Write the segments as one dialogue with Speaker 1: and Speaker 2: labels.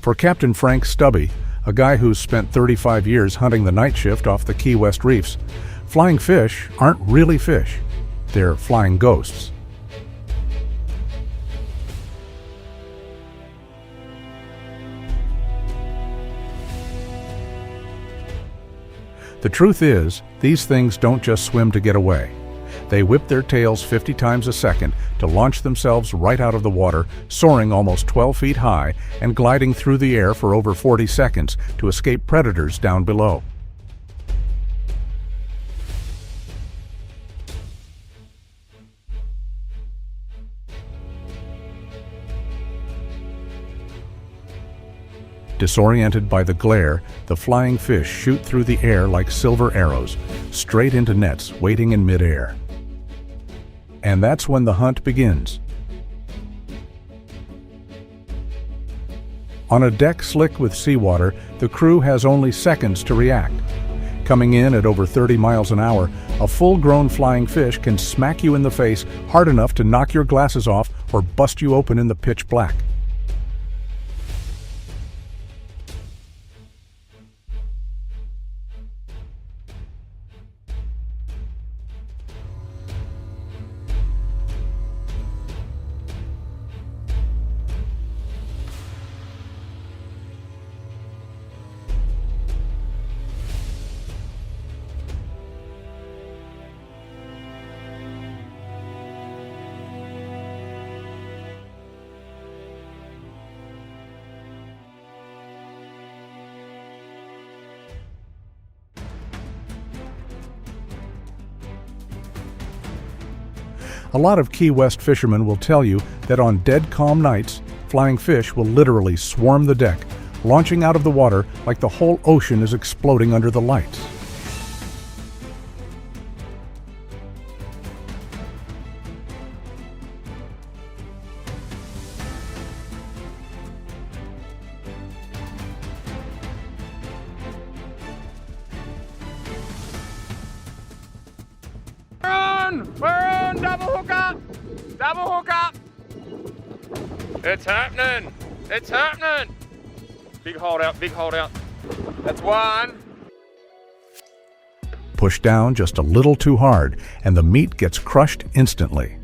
Speaker 1: For Captain Frank Stubby, a guy who's spent 35 years hunting the night shift off the Key West reefs, flying fish aren't really fish. They're flying ghosts. The truth is, these things don't just swim to get away. They whip their tails 50 times a second to launch themselves right out of the water, soaring almost 12 feet high and gliding through the air for over 40 seconds to escape predators down below. Disoriented by the glare, the flying fish shoot through the air like silver arrows, straight into nets waiting in midair. And that's when the hunt begins. On a deck slick with seawater, the crew has only seconds to react. Coming in at over 30 miles an hour, a full-grown flying fish can smack you in the face hard enough to knock your glasses off or bust you open in the pitch black. A lot of Key West fishermen will tell you that on dead calm nights, flying fish will literally swarm the deck, launching out of the water like the whole ocean is exploding under the lights.
Speaker 2: We're on! Double hook up! Double hook up! It's happening! It's happening! Big hold out, big hold out. That's one.
Speaker 1: Push down just a little too hard, and the meat gets crushed instantly.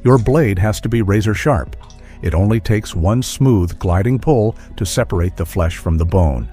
Speaker 1: Your blade has to be razor sharp. It only takes one smooth, gliding pull to separate the flesh from the bone.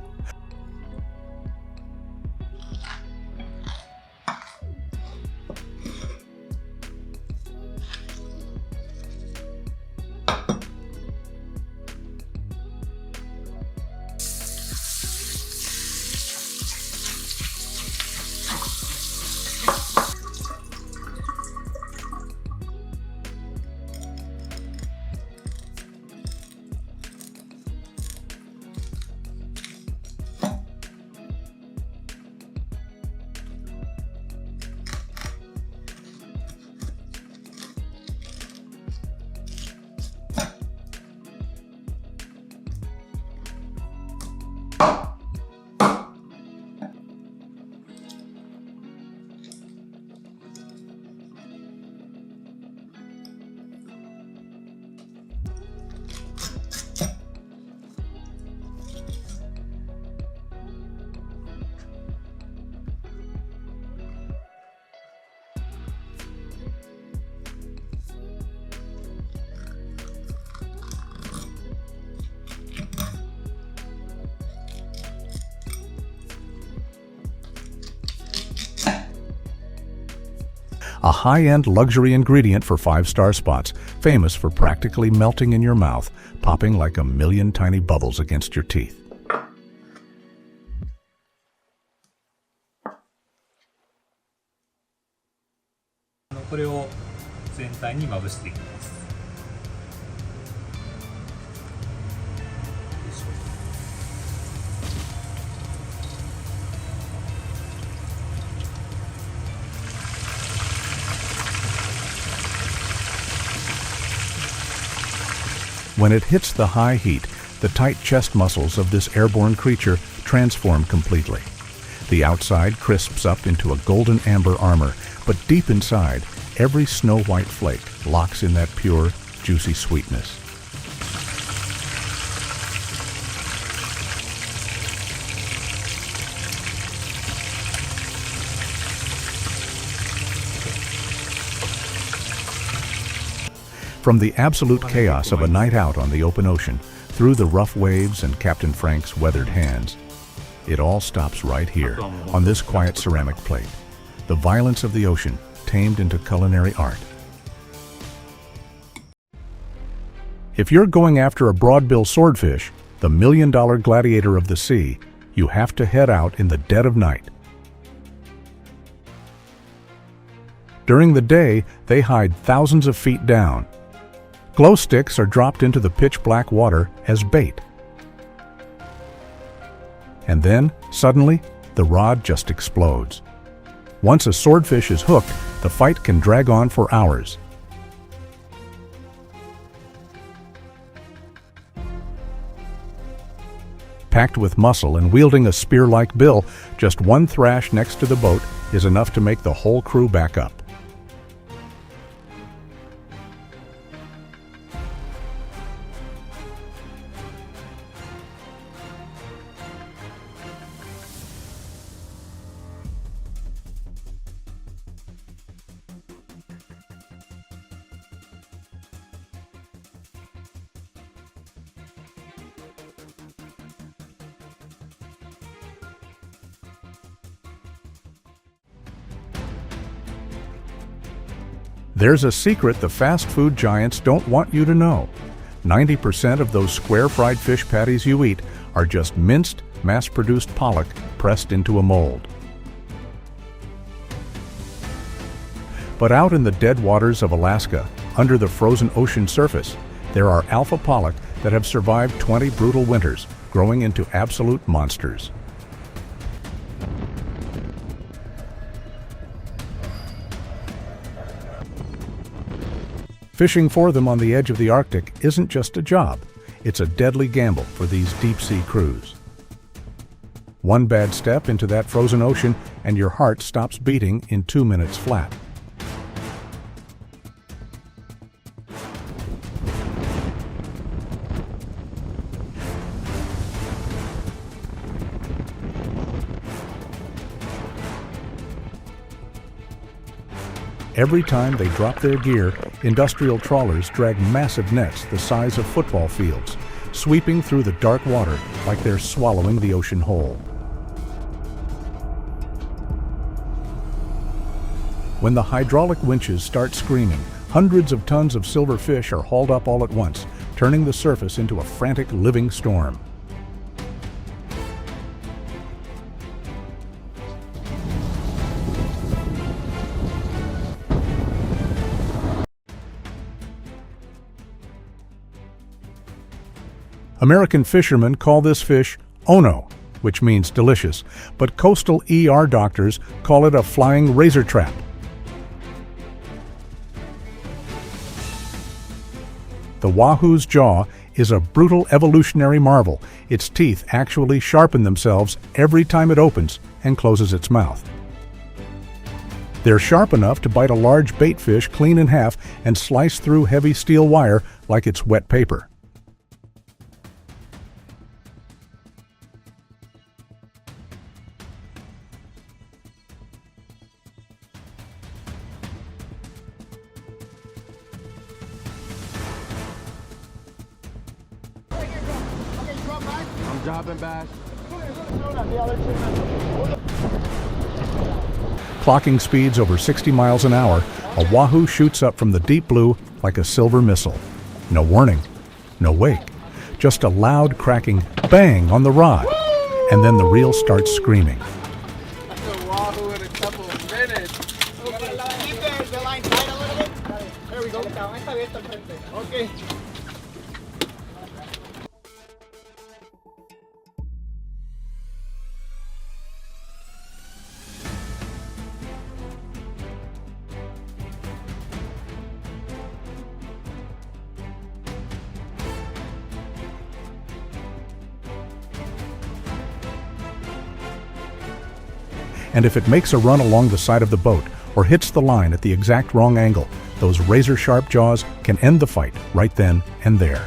Speaker 1: A high-end luxury ingredient for 5-star spots, famous for practically melting in your mouth, popping like a million tiny bubbles against your teeth.
Speaker 3: 体にまぶしていきます。
Speaker 1: When it hits the high heat, the tight chest muscles of this airborne creature transform completely. The outside crisps up into a golden amber armor, but deep inside, every snow-white flake locks in that pure, juicy sweetness. From the absolute chaos of a night out on the open ocean, through the rough waves and Captain Frank's weathered hands, it all stops right here, on this quiet ceramic plate. The violence of the ocean, tamed into culinary art. If you're going after a broadbill swordfish, the million-dollar gladiator of the sea, you have to head out in the dead of night. During the day, they hide thousands of feet down. Glow sticks are dropped into the pitch-black water as bait. And then, suddenly, the rod just explodes. Once a swordfish is hooked, the fight can drag on for hours. Packed with muscle and wielding a spear-like bill, just one thrash next to the boat is enough to make the whole crew back up. There's a secret the fast food giants don't want you to know. 90% of those square fried fish patties you eat are just minced, mass-produced pollock pressed into a mold. But out in the dead waters of Alaska, under the frozen ocean surface, there are alpha pollock that have survived 20 brutal winters, growing into absolute monsters. Fishing for them on the edge of the Arctic isn't just a job, it's a deadly gamble for these deep-sea crews. One bad step into that frozen ocean and your heart stops beating in 2 minutes flat. Every time they drop their gear, industrial trawlers drag massive nets the size of football fields, sweeping through the dark water like they're swallowing the ocean whole. When the hydraulic winches start screaming, hundreds of tons of silver fish are hauled up all at once, turning the surface into a frantic living storm. American fishermen call this fish ono, which means delicious, but coastal ER doctors call it a flying razor trap. The wahoo's jaw is a brutal evolutionary marvel. Its teeth actually sharpen themselves every time it opens and closes its mouth. They're sharp enough to bite a large bait fish clean in half and slice through heavy steel wire like it's wet paper.
Speaker 2: I'm dropping back.
Speaker 1: Clocking speeds over 60 miles an hour, a wahoo shoots up from the deep blue like a silver missile. No warning, no wake, just a loud cracking bang on the rod, and then the reel starts screaming.
Speaker 2: That's a wahoo in a couple of minutes.
Speaker 4: Keep the line tight a little bit. There we go.
Speaker 1: And if it makes a run along the side of the boat or hits the line at the exact wrong angle, those razor-sharp jaws can end the fight right then and there.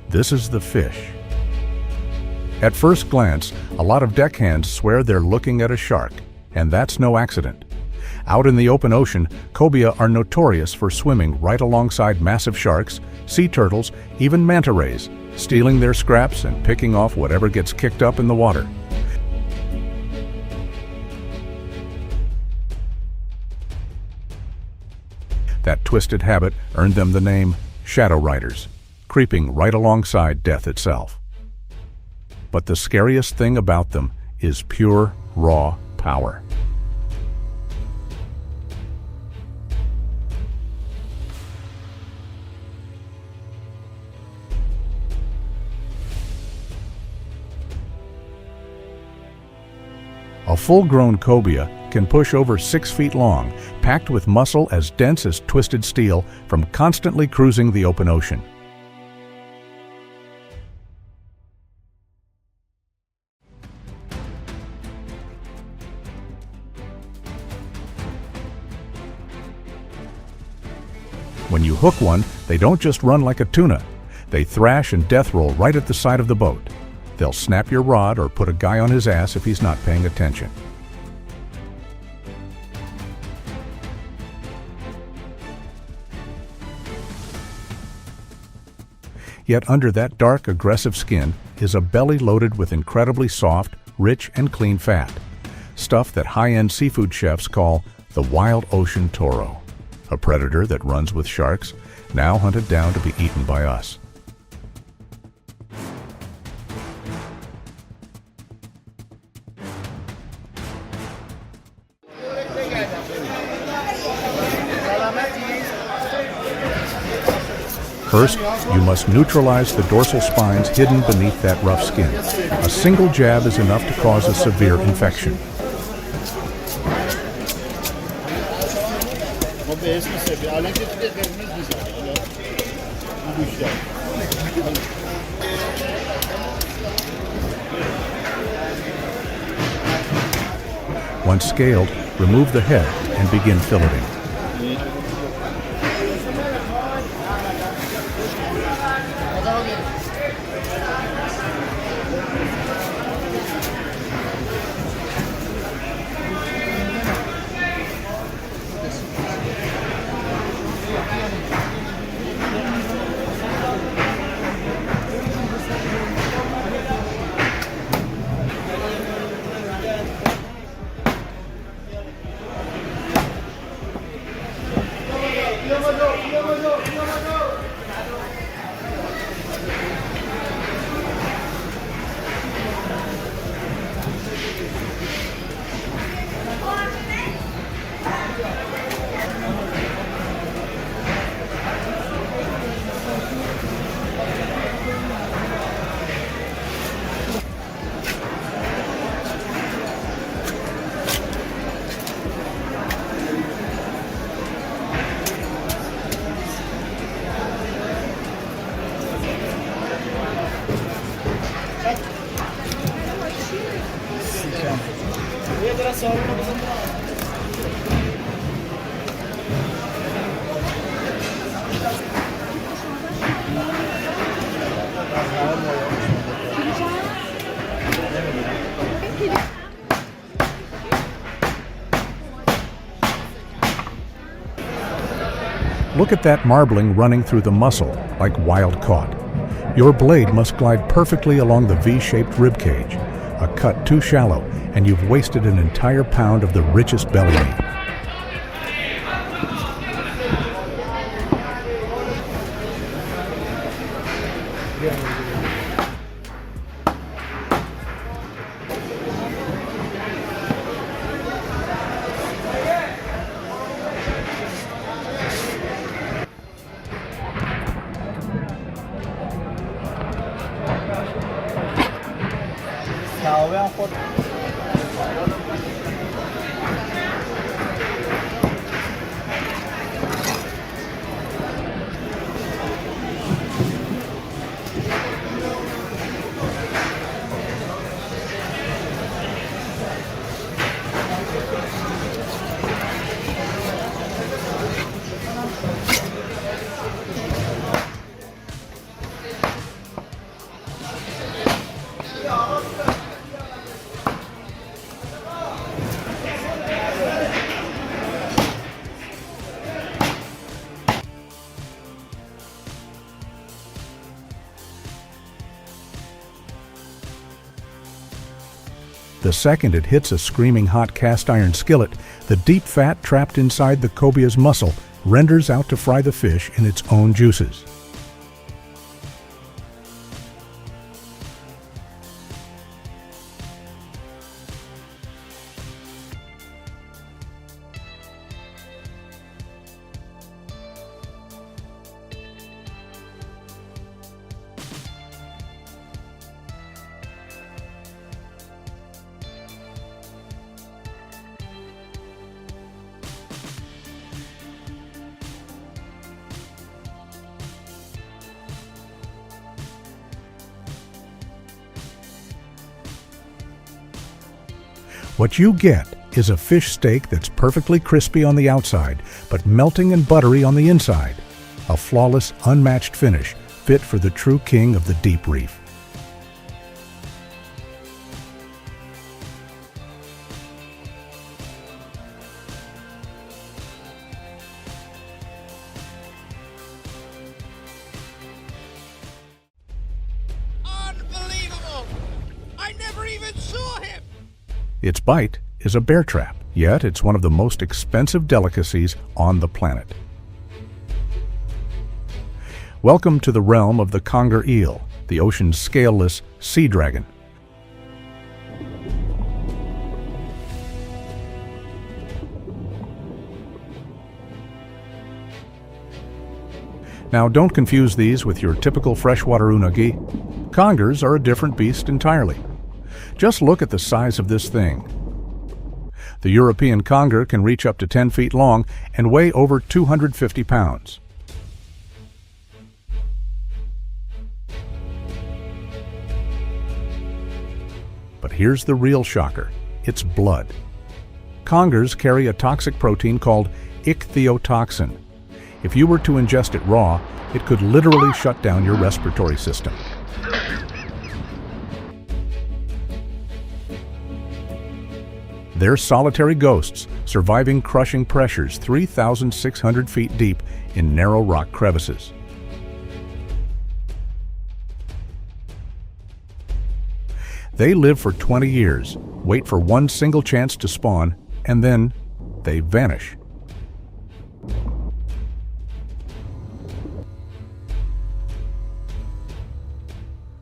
Speaker 1: This is the fish. At first glance, a lot of deckhands swear they're looking at a shark, and that's no accident. Out in the open ocean, cobia are notorious for swimming right alongside massive sharks, sea turtles, even manta rays, stealing their scraps and picking off whatever gets kicked up in the water. That twisted habit earned them the name shadow riders, creeping right alongside death itself. But the scariest thing about them is pure, raw power. A full-grown cobia can push over 6 feet long, packed with muscle as dense as twisted steel from constantly cruising the open ocean. When you hook one, they don't just run like a tuna. They thrash and death roll right at the side of the boat. They'll snap your rod or put a guy on his ass if he's not paying attention. Yet under that dark, aggressive skin is a belly loaded with incredibly soft, rich, and clean fat. Stuff that high-end seafood chefs call the wild ocean toro, a predator that runs with sharks, now hunted down to be eaten by us. First, you must neutralize the dorsal spines hidden beneath that rough skin. A single jab is enough to cause a severe infection. Once scaled, remove the head and begin filleting. Look at that marbling running through the muscle like wild caught. Your blade must glide perfectly along the V-shaped ribcage, a cut too shallow, and you've wasted an entire pound of the richest belly meat. The second it hits a screaming hot cast iron skillet, the deep fat trapped inside the cobia's muscle renders out to fry the fish in its own juices. What you get is a fish steak that's perfectly crispy on the outside, but melting and buttery on the inside. A flawless, unmatched finish, fit for the true king of the deep reef.
Speaker 3: Unbelievable! I never even saw him!
Speaker 1: Its bite is a bear trap, yet it's one of the most expensive delicacies on the planet. Welcome to the realm of the conger eel, the ocean's scaleless sea dragon. Now don't confuse these with your typical freshwater unagi. Congers are a different beast entirely. Just look at the size of this thing. The European conger can reach up to 10 feet long and weigh over 250 pounds. But here's the real shocker. It's blood. Congers carry a toxic protein called ichthyotoxin. If you were to ingest it raw, it could literally shut down your respiratory system. They're solitary ghosts, surviving crushing pressures 3,600 feet deep in narrow rock crevices. They live for 20 years, wait for one single chance to spawn, and then they vanish.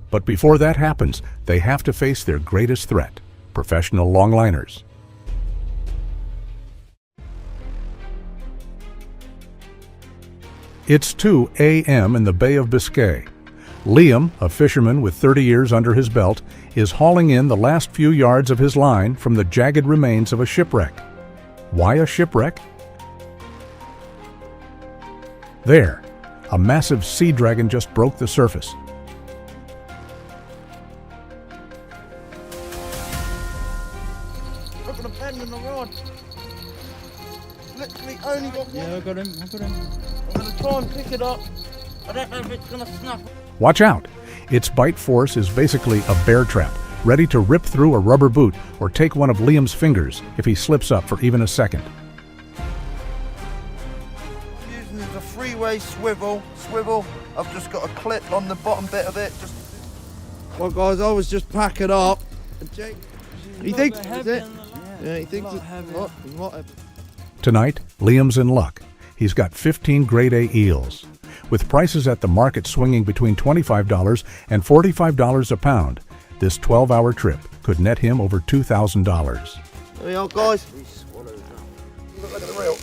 Speaker 1: But before that happens, they have to face their greatest threat, professional longliners. It's 2 a.m. in the Bay of Biscay. Liam, a fisherman with 30 years under his belt, is hauling in the last few yards of his line from the jagged remains of a shipwreck. Why a shipwreck? There, a massive sea dragon just broke the surface.
Speaker 3: Look at the bend in the rod. Literally only got one.
Speaker 4: Yeah, I got him.
Speaker 3: I'm going to try and pick it up. I don't know if it's going to snap.
Speaker 1: Watch out! Its bite force is basically a bear trap, ready to rip through a rubber boot or take one of Liam's fingers if he slips up for even a second.
Speaker 3: Using the
Speaker 4: three-way swivel. I've just got a clip on the bottom bit of it. Well, guys, I was just packing up. Jake, he thinks it's it. Yeah, he thinks it's what?
Speaker 1: Tonight, Liam's in luck. He's got 15 grade A eels. With prices at the market swinging between $25 and $45 a pound, this 12-hour trip could net him over $2,000.
Speaker 4: There we are, guys.
Speaker 2: Look at the reel.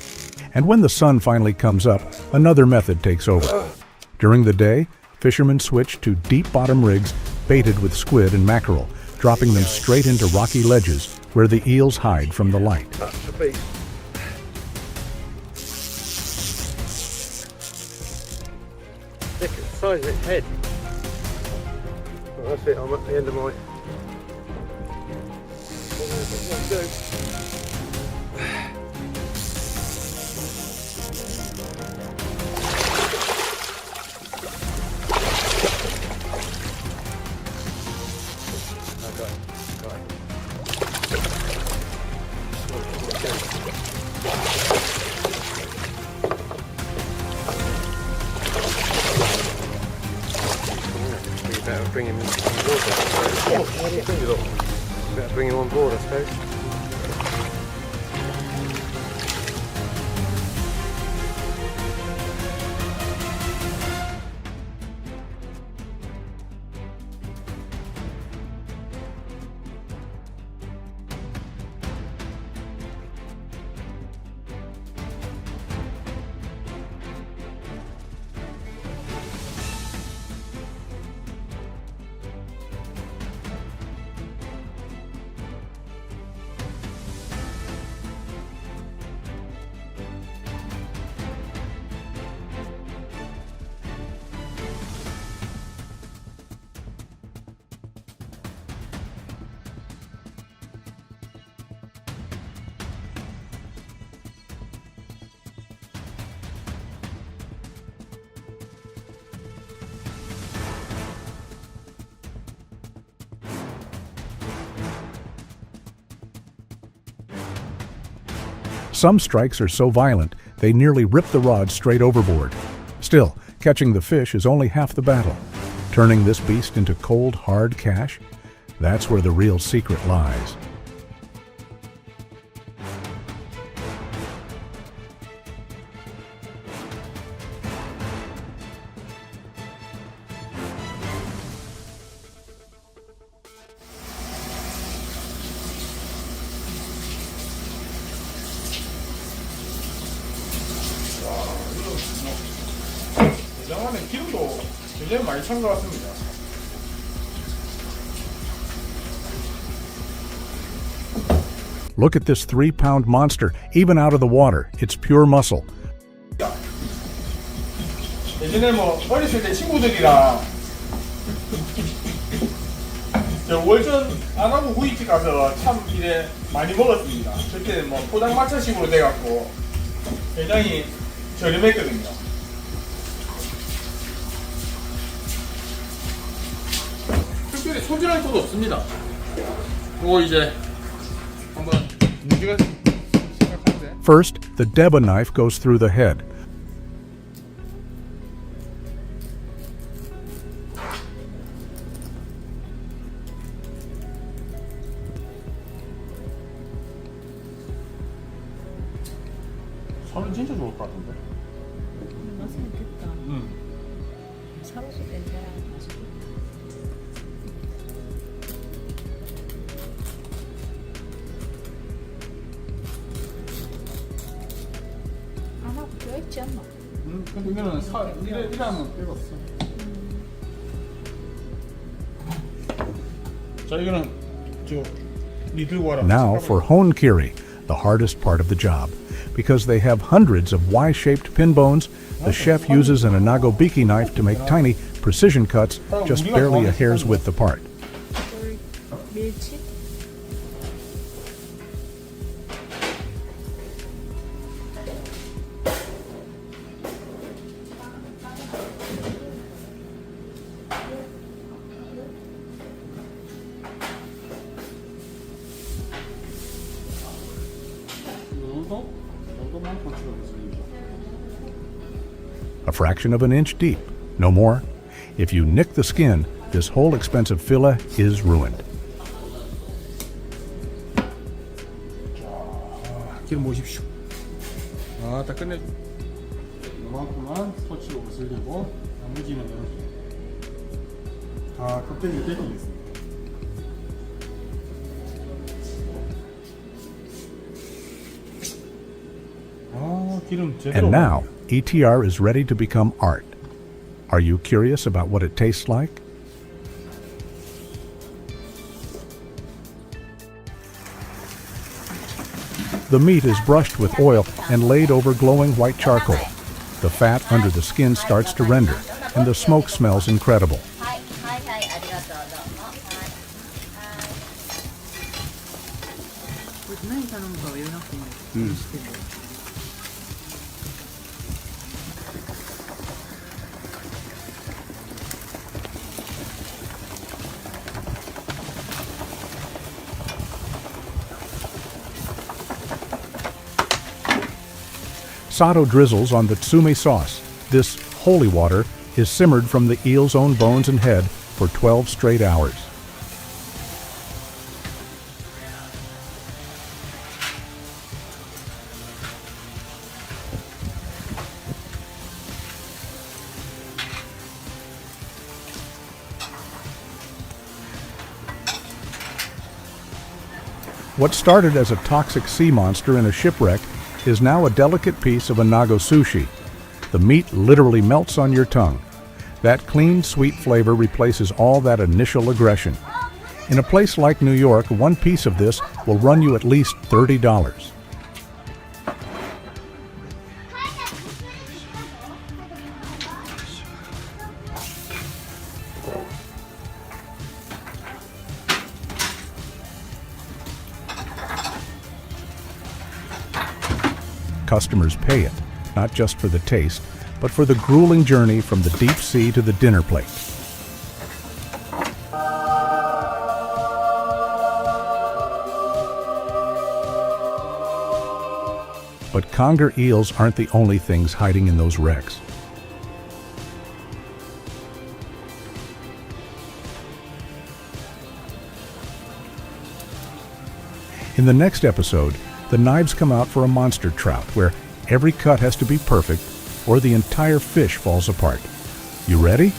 Speaker 1: And when the sun finally comes up, another method takes over. During the day, fishermen switch to deep bottom rigs baited with squid and mackerel, dropping them straight into rocky ledges where the eels hide from the light.
Speaker 2: That's a beast. Look at the size of its head. Well, that's it, I'm at the end of my... Better bring him on board, I suppose. What do you think, look? Better bring him on board, I suppose.
Speaker 1: Some strikes are so violent, they nearly rip the rod straight overboard. Still, catching the fish is only half the battle. Turning this beast into cold, hard cash, that's where the real secret lies.
Speaker 5: 대장하면 기름도 굉장히 많이 찬 것 같습니다.
Speaker 1: Look at this 3-pound monster, even out of the water. It's pure muscle.
Speaker 5: 예전에 뭐 어렸을 때 친구들이랑 저 월전 안하고 구이집 가서 참 이래 많이 먹었습니다. 그때 뭐 포장마차식으로 돼갖고 굉장히 저렴했거든요. 특별히 소질할 것도 없습니다. 그거 이제 한번 무게가 생각하는데.
Speaker 1: First, the Deba knife goes through the head.
Speaker 5: 살은 진짜 좋을 것 같은데.
Speaker 6: 맛은 있겠다. 사로서 냄새야 맛있고. 안 하고 뼈있지 않나?
Speaker 5: 근데 이거는 이라면 빼봤어. 자, 이거는 니 들고 와라.
Speaker 1: Now for honkiri, the hardest part of the job. Because they have hundreds of Y-shaped pin bones, the chef uses an anagobiki knife to make tiny, precision cuts just barely a hair's width apart.
Speaker 6: 밀치?
Speaker 5: 정도만 고치고 있습니다.
Speaker 1: a fraction of an inch deep, no more. If you nick the skin, this whole expensive fillet is ruined.
Speaker 5: 기름 보십시오. 아, 다 끝내. 이만큼만 터치로 옷을 대고 나머지는 다 껍데기를 떼기겠습니다. 아, 기름 제대로.
Speaker 1: And now, ETR is ready to become art. Are you curious about what it tastes like? The meat is brushed with oil and laid over glowing white charcoal. The fat under the skin starts to render, and the smoke smells incredible. Sato drizzles on the tsume sauce. This holy water is simmered from the eel's own bones and head for 12 straight hours. What started as a toxic sea monster in a shipwreck is now a delicate piece of anago sushi. The meat literally melts on your tongue. That clean, sweet flavor replaces all that initial aggression. In a place like New York, one piece of this will run you at least $30. Customers pay it, not just for the taste, but for the grueling journey from the deep sea to the dinner plate. But conger eels aren't the only things hiding in those wrecks. In the next episode, the knives come out for a monster trout where every cut has to be perfect or the entire fish falls apart. You ready?